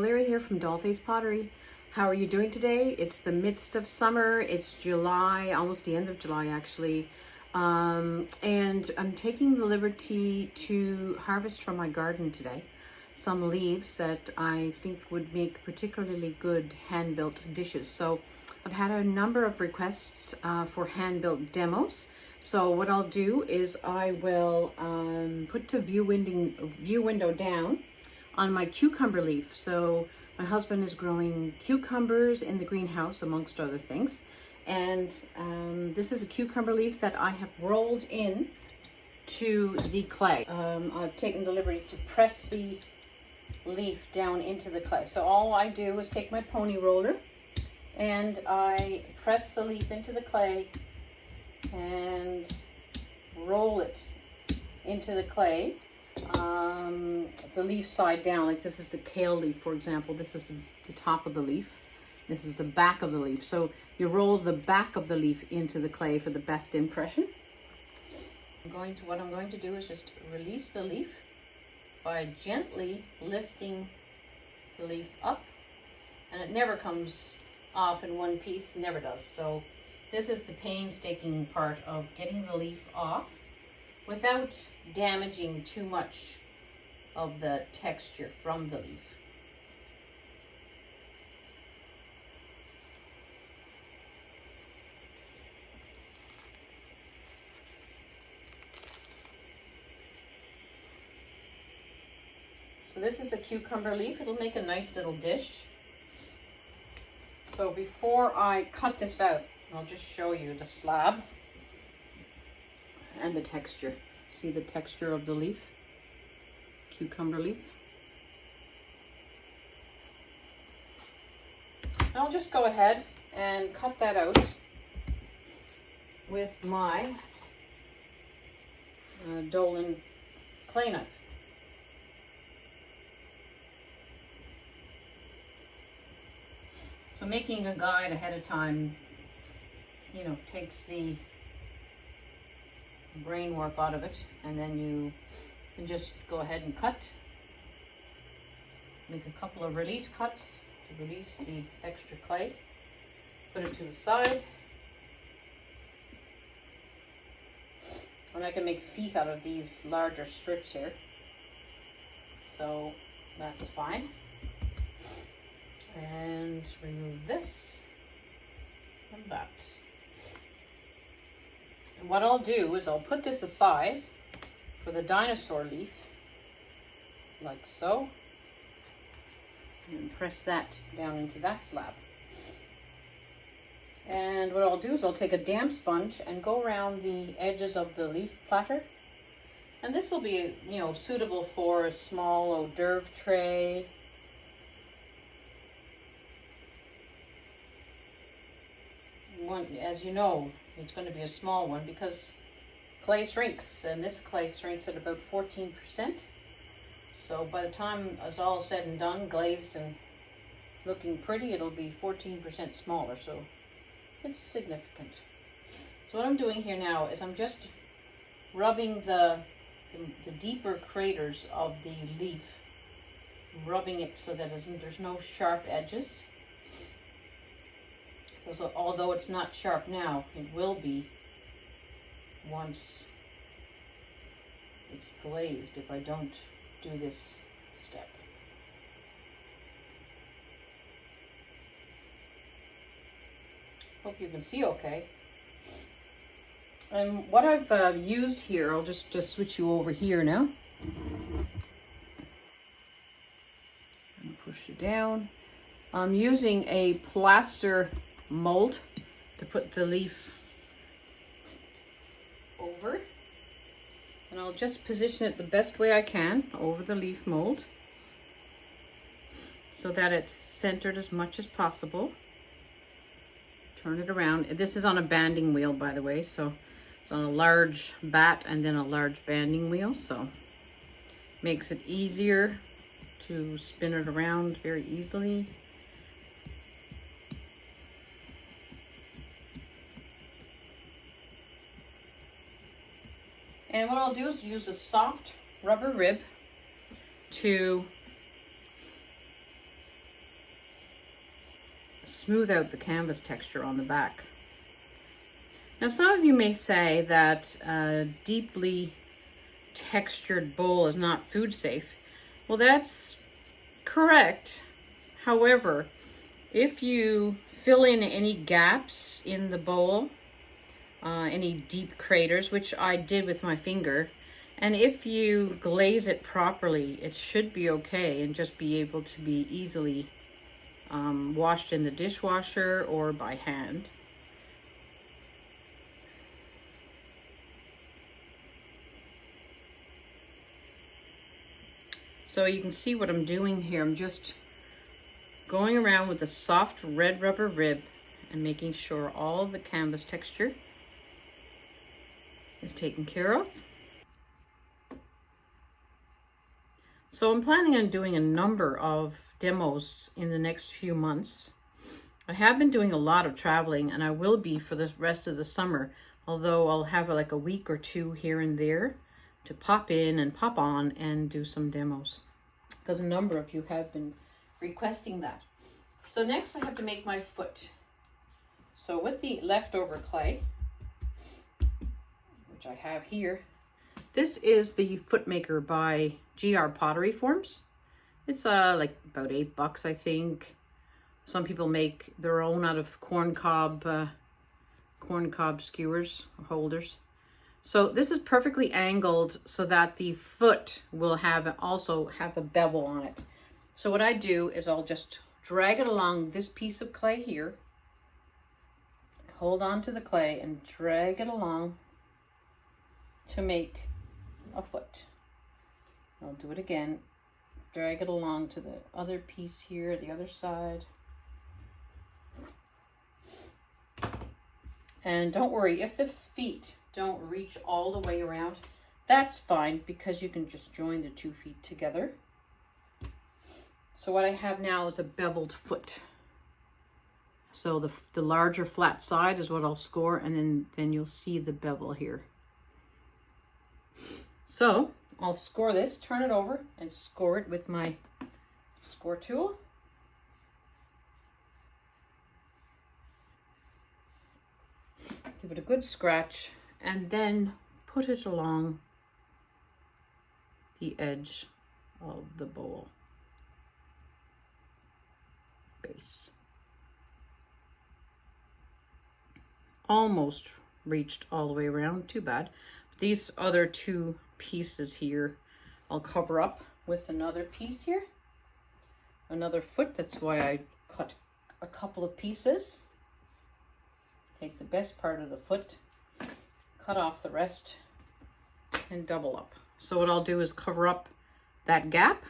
Larry here from Dollface Pottery. How are you doing today? It's the midst of summer. It's July, almost the end of July actually. And I'm taking the liberty to harvest from my garden today some leaves that I think would make particularly good hand-built dishes. So I've had a number of requests for hand-built demos. So what I'll do is I will put the view window down on my cucumber leaf. So my husband is growing cucumbers in the greenhouse, amongst other things. And this is a cucumber leaf that I have rolled in to the clay. I've taken the liberty to press the leaf down into the clay. So all I do is take my pony roller and I press the leaf into the clay and roll it into the clay. The leaf side down, like this is the kale leaf, for example. This is the top of the leaf. This is the back of the leaf. So you roll the back of the leaf into the clay for the best impression. What I'm going to do is just release the leaf by gently lifting the leaf up, and it never comes off in one piece, never does. So this is the painstaking part of getting the leaf off without damaging too much of the texture from the leaf. So this is a cucumber leaf. It'll make a nice little dish. So before I cut this out, I'll just show you the slab and the texture. See the texture of the leaf, cucumber leaf. I'll just go ahead and cut that out with my Demolding clay knife. So making a guide ahead of time, you know, takes the brain work out of it, and then you can just go ahead and cut. Make a couple of release cuts to release the extra clay. Put it to the side. And I can make feet out of these larger strips here. So that's fine. And remove this and that. And what I'll do is I'll put this aside for the dinosaur leaf, like so, and press that down into that slab. And what I'll do is I'll take a damp sponge and go around the edges of the leaf platter. And this will be, you know, suitable for a small hors d'oeuvre tray. One, as you know, it's going to be a small one because clay shrinks, and this clay shrinks at about 14%. So by the time it's all said and done, glazed and looking pretty, it'll be 14% smaller, so it's significant. So what I'm doing here now is I'm just rubbing the deeper craters of the leaf. I'm rubbing it so that there's no sharp edges. So although it's not sharp now, it will be once it's glazed if I don't do this step. Hope you can see okay. And what I've used here, I'll just switch you over here now. And push it down. I'm using a plaster mold to put the leaf over, and I'll just position it the best way I can over the leaf mold so that it's centered as much as possible. Turn it around. This is on a banding wheel, by the way, so it's on a large bat and then a large banding wheel, so makes it easier to spin it around very easily. And what I'll do is use a soft rubber rib to smooth out the canvas texture on the back. Now, some of you may say that a deeply textured bowl is not food safe. Well, that's correct. However, if you fill in any gaps in the bowl, any deep craters, which I did with my finger, and if you glaze it properly, it should be okay and just be able to be easily washed in the dishwasher or by hand. So you can see what I'm doing here. I'm just going around with a soft red rubber rib and making sure all the canvas texture is taken care of. So I'm planning on doing a number of demos in the next few months. I have been doing a lot of traveling, and I will be for the rest of the summer, although I'll have like a week or two here and there to pop in and pop on and do some demos, because a number of you have been requesting that. So next I have to make my foot. So with the leftover clay, which I have here, this is the foot maker by GR Pottery Forms. It's like about $8, I think. Some people make their own out of corn cob skewers or holders. So this is perfectly angled so that the foot will also have a bevel on it. So what I do is I'll just drag it along this piece of clay here. Hold on to the clay and drag it along to make a foot. I'll do it again. Drag it along to the other piece here, the other side. And don't worry, if the feet don't reach all the way around, that's fine, because you can just join the 2 feet together. So what I have now is a beveled foot. So the larger flat side is what I'll score, and then you'll see the bevel here. So I'll score this, turn it over, and score it with my score tool. Give it a good scratch, and then put it along the edge of the bowl base. Almost reached all the way around, too bad. These other 2 pieces here, I'll cover up with another piece here, another foot. That's why I cut a couple of pieces. Take the best part of the foot, cut off the rest, and double up. So what I'll do is cover up that gap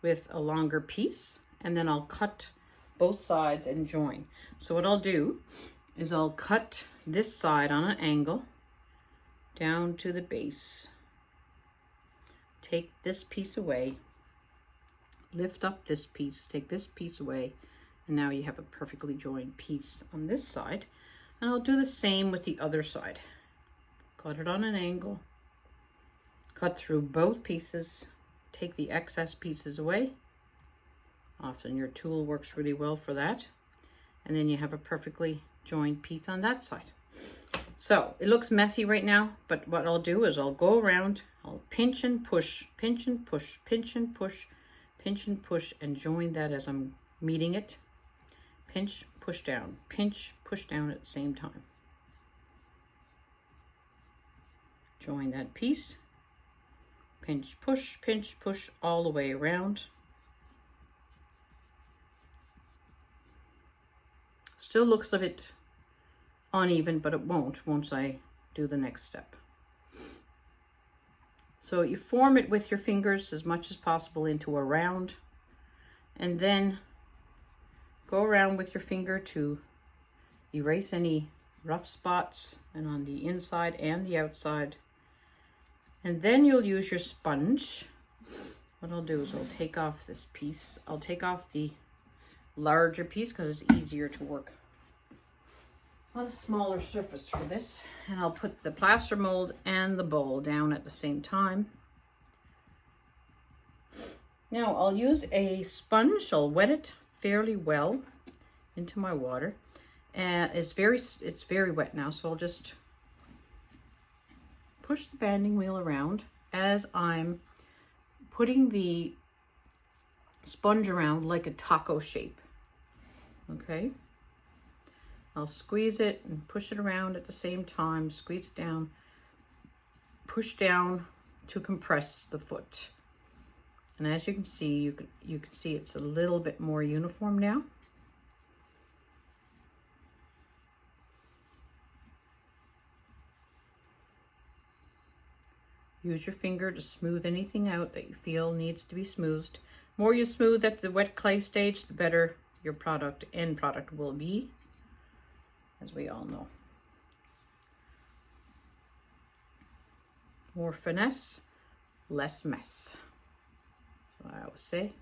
with a longer piece, and then I'll cut both sides and join. So what I'll do is I'll cut this side on an angle down to the base. Take this piece away, lift up this piece, take this piece away, and now you have a perfectly joined piece on this side. And I'll do the same with the other side. Cut it on an angle, cut through both pieces, take the excess pieces away. Often your tool works really well for that. And then you have a perfectly joined piece on that side. So it looks messy right now, but what I'll do is I'll go around, I'll pinch and push, pinch and push, pinch and push, pinch and push, and join that as I'm meeting it. Pinch, push down, pinch, push down at the same time. Join that piece, pinch, push all the way around. Still looks a bit uneven, but it won't once I do the next step. So you form it with your fingers as much as possible into a round, and then go around with your finger to erase any rough spots, and on the inside and the outside. And then you'll use your sponge. What I'll do is I'll take off this piece. I'll take off the larger piece because it's easier to work on a smaller surface for this. And I'll put the plaster mold and the bowl down at the same time. Now I'll use a sponge. I'll wet it fairly well into my water. And it's very wet now, so I'll just push the banding wheel around as I'm putting the sponge around like a taco shape. Okay, I'll squeeze it and push it around at the same time, squeeze it down, push down to compress the foot. And as you can see, you can see it's a little bit more uniform now. Use your finger to smooth anything out that you feel needs to be smoothed. The more you smooth at the wet clay stage, the better your end product will be, as we all know. More finesse, less mess. That's what I always say.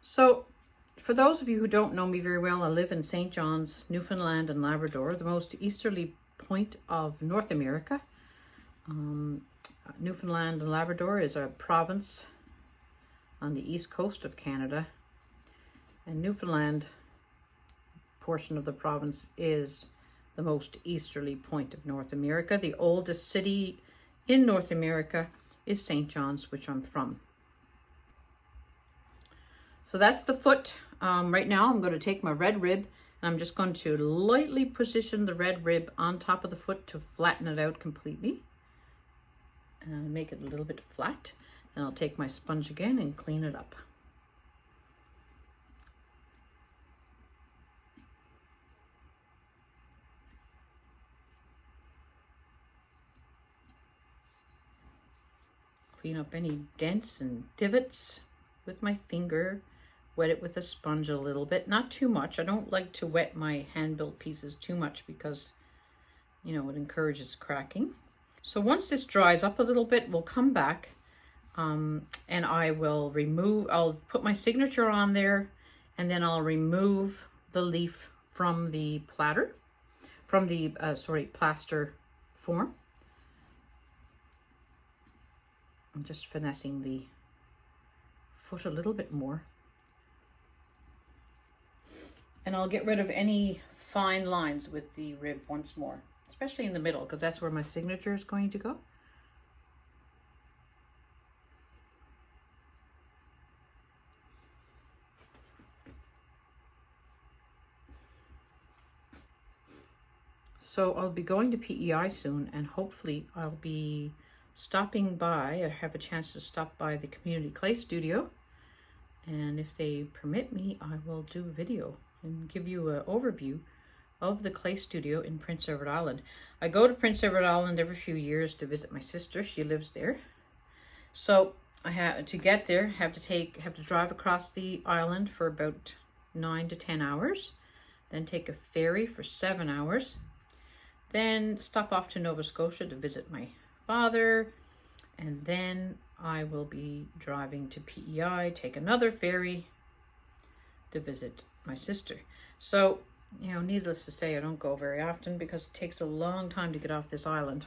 So, for those of you who don't know me very well, I live in St. John's, Newfoundland and Labrador, the most easterly point of North America. Newfoundland and Labrador is a province on the east coast of Canada, and Newfoundland portion of the province is the most easterly point of North America. The oldest city in North America is St. John's, which I'm from. So that's the foot. Right now I'm going to take my red rib, and I'm just going to lightly position the red rib on top of the foot to flatten it out completely and make it a little bit flat. Then I'll take my sponge again and clean it up. Clean up any dents and divots with my finger. Wet it with a sponge a little bit, not too much. I don't like to wet my hand-built pieces too much because, you know, it encourages cracking. So once this dries up a little bit, we'll come back and I'll put my signature on there, and then I'll remove the leaf from the platter, from the, plaster form. I'm just finessing the foot a little bit more. And I'll get rid of any fine lines with the rib once more, especially in the middle, because that's where my signature is going to go. So I'll be going to PEI soon, and hopefully I'll be stopping by. I have a chance to stop by the community clay studio, and if they permit me, I will do a video and give you an overview of the clay studio in Prince Edward Island. I go to Prince Edward Island every few years to visit my sister. She lives there. So I have to get there, have to drive across the island for about 9 to 10 hours, then take a ferry for 7 hours, then stop off to Nova Scotia to visit my father, and then I will be driving to PEI, take another ferry to visit my sister. So, you know, needless to say, I don't go very often because it takes a long time to get off this island.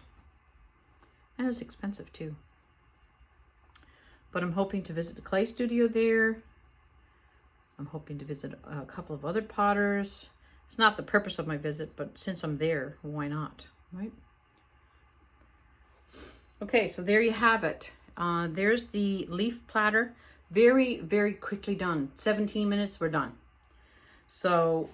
And it's expensive too. But I'm hoping to visit the clay studio there. I'm hoping to visit a couple of other potters. It's not the purpose of my visit, but since I'm there, why not, right? Okay, so there you have it. There's the leaf platter. Very, very quickly done. 17 minutes, we're done. So,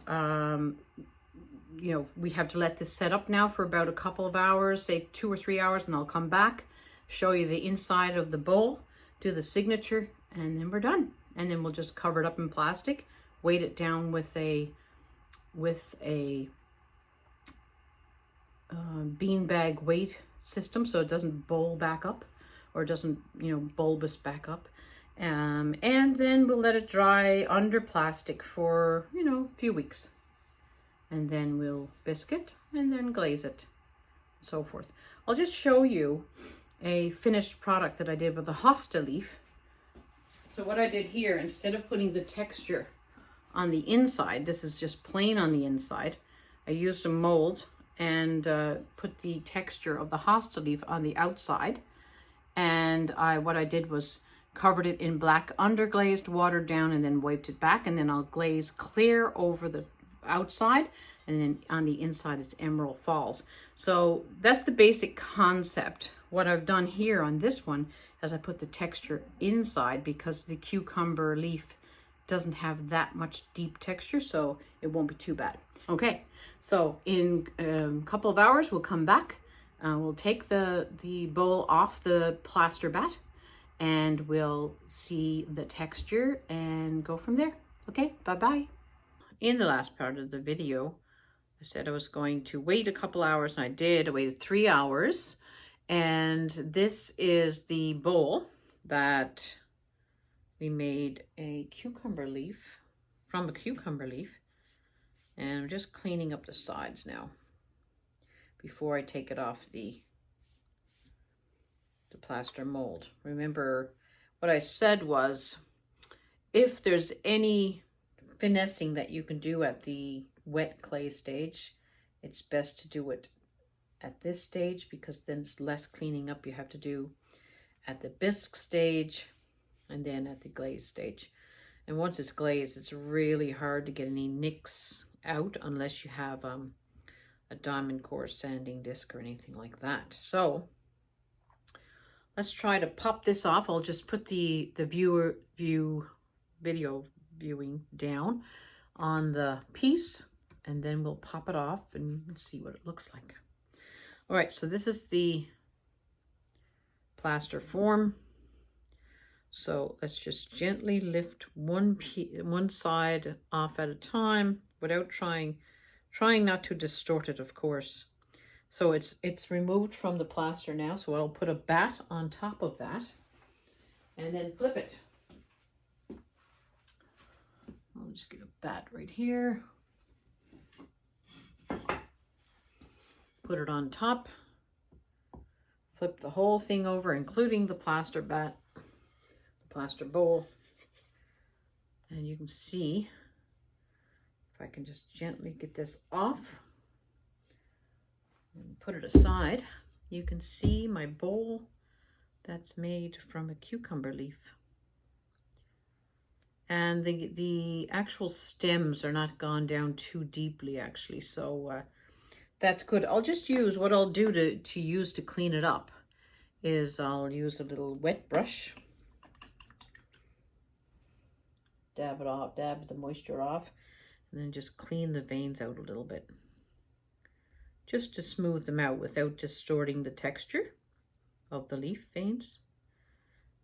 you know, we have to let this set up now for about a couple of hours, say 2 or 3 hours, and I'll come back, show you the inside of the bowl, do the signature, and then we're done. And then we'll just cover it up in plastic, weight it down with a beanbag weight system so it doesn't bowl back up, or doesn't, you know, bulbous back up. And then we'll let it dry under plastic for, you know, a few weeks. And then we'll bisque it and then glaze it, and so forth. I'll just show you a finished product that I did with the hosta leaf. So what I did here, instead of putting the texture on the inside, this is just plain on the inside, I used a mold and put the texture of the hosta leaf on the outside. And what I did was covered it in black underglazed, watered down, and then wiped it back. And then I'll glaze clear over the outside, and then on the inside it's Emerald Falls. So that's the basic concept. What I've done here on this one is I put the texture inside because the cucumber leaf doesn't have that much deep texture, so it won't be too bad. Okay, so in a couple of hours we'll come back. We'll take the bowl off the plaster bat, and we'll see the texture and go from there. Okay, bye-bye. In the last part of the video, I said I was going to wait a couple hours, and I did. I waited 3 hours, and this is the bowl that we made a cucumber leaf, from a cucumber leaf, and I'm just cleaning up the sides now before I take it off the plaster mold. Remember what I said was, if there's any finessing that you can do at the wet clay stage, it's best to do it at this stage, because then it's less cleaning up you have to do at the bisque stage and then at the glaze stage. And once it's glazed, it's really hard to get any nicks out unless you have a diamond core sanding disc or anything like that. So let's try to pop this off. I'll just put the video viewing down on the piece, and then we'll pop it off and see what it looks like. All right, so this is the plaster form. So let's just gently lift one side off at a time without trying not to distort it, of course. So it's removed from the plaster now, so I'll put a bat on top of that and then flip it. I'll just get a bat right here. Put it on top. Flip the whole thing over, including the plaster bat, the plaster bowl. And you can see, if I can just gently get this off and put it aside, you can see my bowl that's made from a cucumber leaf. And the actual stems are not gone down too deeply, actually, so that's good. I'll just use, what I'll do to use to clean it up is I'll use a little wet brush, dab it off, dab the moisture off, and then just clean the veins out a little bit, just to smooth them out without distorting the texture of the leaf veins.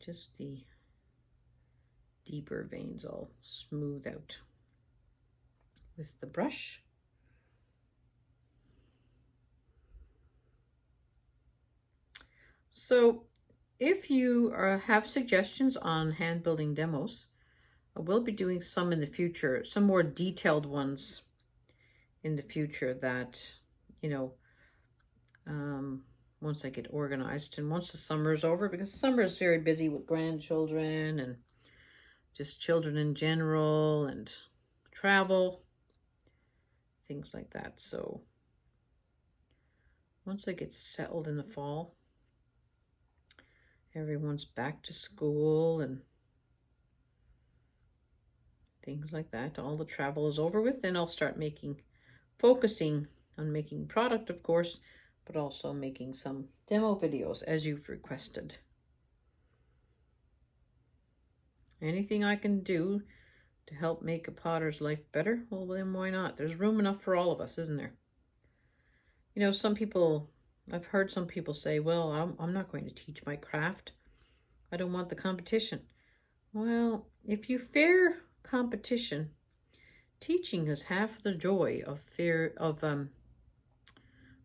Just the deeper veins I'll smooth out with the brush. So if you have suggestions on hand building demos, I will be doing some in the future, some more detailed ones in the future that, you know, once I get organized and once the summer is over, because summer is very busy with grandchildren and just children in general and travel, things like that. So once I get settled in the fall, everyone's back to school and things like that, all the travel is over with, then I'll start focusing on making product, of course, but also making some demo videos as you've requested. Anything I can do to help make a potter's life better, well, then why not? There's room enough for all of us, isn't there? You know, some people, I've heard some people say, well, I'm not going to teach my craft. I don't want the competition. Well, if you fear competition, teaching is half the joy of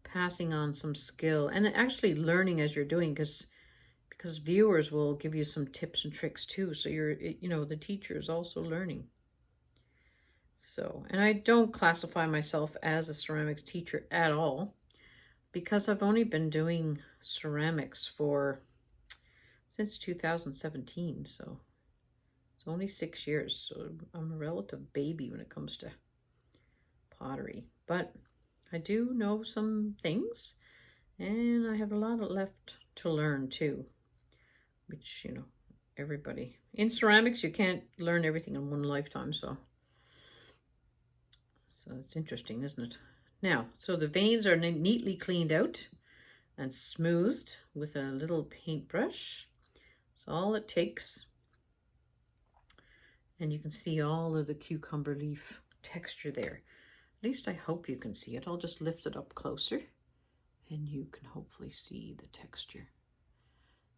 passing on some skill and actually learning as you're doing, because viewers will give you some tips and tricks too. So the teacher is also learning. So, and I don't classify myself as a ceramics teacher at all, because I've only been doing ceramics since 2017. So it's only 6 years. So I'm a relative baby when it comes to pottery, but I do know some things and I have a lot left to learn too, which, everybody. In ceramics, you can't learn everything in one lifetime, so it's interesting, isn't it? Now, so the veins are neatly cleaned out and smoothed with a little paintbrush. That's all it takes. And you can see all of the cucumber leaf texture there. At least I hope you can see it. I'll just lift it up closer and you can hopefully see the texture.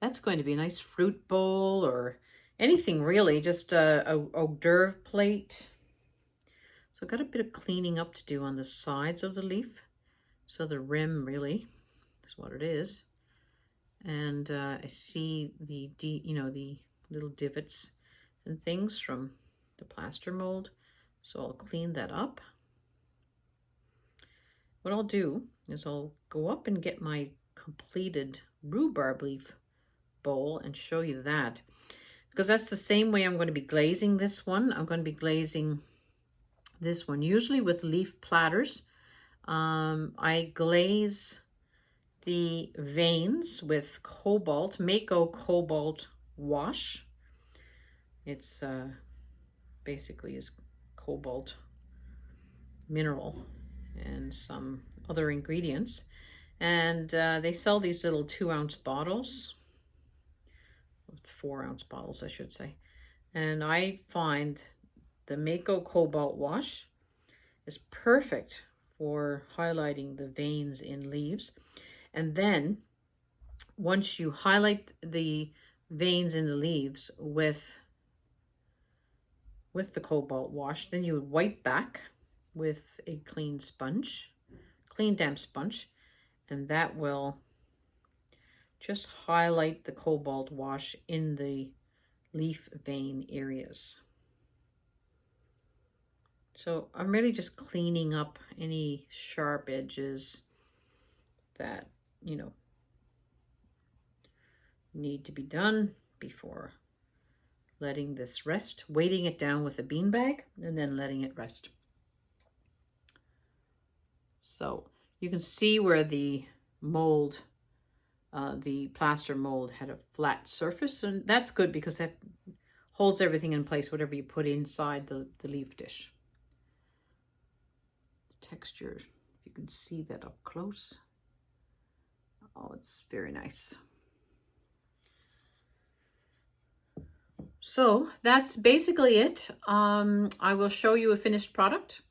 That's going to be a nice fruit bowl or anything really, just a hors d'oeuvre plate. So I've got a bit of cleaning up to do on the sides of the leaf. So the rim really is what it is. And I see the little divots and things from the plaster mold. So I'll clean that up. What I'll do is I'll go up and get my completed rhubarb leaf bowl and show you that, because that's the same way I'm going to be glazing this one. I'm going to be glazing this one usually with leaf platters. I glaze the veins with cobalt, Mako cobalt wash. It's basically is cobalt mineral and some other ingredients, and they sell these little 2-ounce bottles, 4-ounce bottles I should say, and I find the Mako cobalt wash is perfect for highlighting the veins in leaves. And then once you highlight the veins in the leaves with the cobalt wash, then you would wipe back with a clean damp sponge, and that will just highlight the cobalt wash in the leaf vein areas. So I'm really just cleaning up any sharp edges that, you know, need to be done before letting this rest, weighting it down with a beanbag and then letting it rest. So you can see where the mold, the plaster mold had a flat surface, and that's good because that holds everything in place, whatever you put inside the leaf dish. The texture, if you can see that up close. Oh, it's very nice. So that's basically it. I will show you a finished product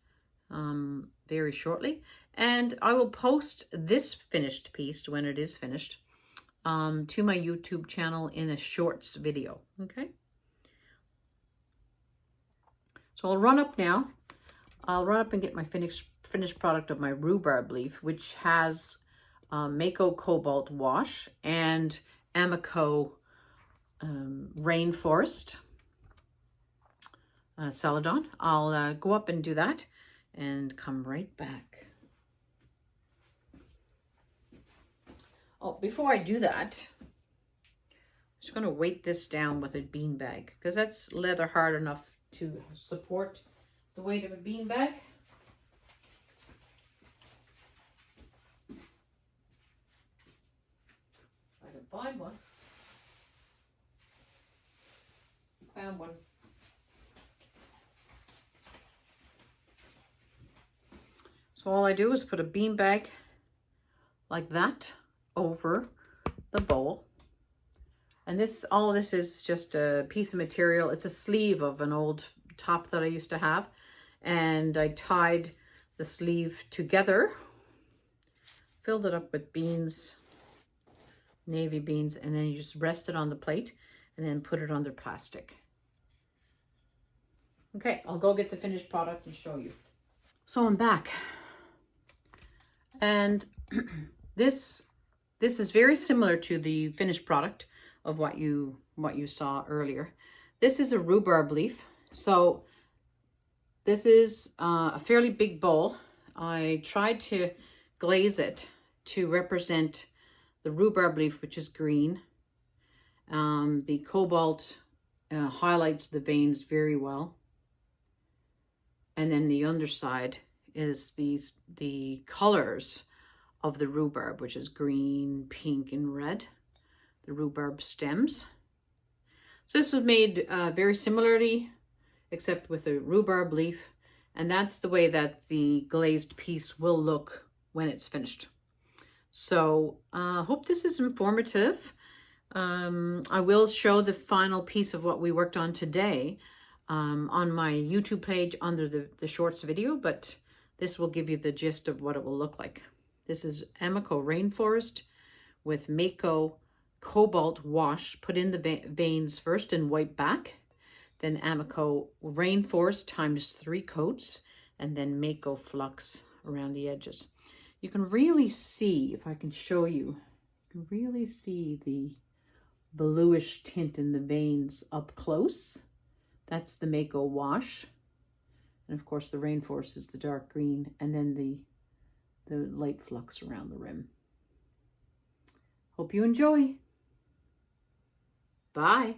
very shortly, and I will post this finished piece when it is finished to my YouTube channel in a shorts video. Okay. So I'll run up now. I'll run up and get my finished product of my rhubarb leaf, which has Mako cobalt wash and Amico rainforest celadon. I'll go up and do that and come right back. Oh, before I do that, I'm just going to weight this down with a beanbag because that's leather hard enough to support the weight of a beanbag. I can find one. Found one. So all I do is put a beanbag like that over the bowl. And this, all of this is just a piece of material. It's a sleeve of an old top that I used to have. And I tied the sleeve together, filled it up with beans, navy beans, and then you just rest it on the plate and then put it under plastic. Okay, I'll go get the finished product and show you. So I'm back. And this is very similar to the finished product of what you saw earlier. This is a rhubarb leaf. So this is a fairly big bowl. I tried to glaze it to represent the rhubarb leaf, which is green. The cobalt highlights the veins very well. And then the underside is the colors of the rhubarb, which is green, pink, and red, the rhubarb stems. So this was made very similarly, except with a rhubarb leaf. And that's the way that the glazed piece will look when it's finished. So hope this is informative. I will show the final piece of what we worked on today on my YouTube page under the shorts video, but this will give you the gist of what it will look like. This is Amico Rainforest with Mako Cobalt Wash. Put in the veins first and wipe back. Then Amico Rainforest times 3 coats, and then Mako Flux around the edges. You can really see, if I can show you, you can really see the bluish tint in the veins up close. That's the Mako Wash. And of course the Rainforest is the dark green, and then the light flux around the rim. Hope you enjoy. Bye.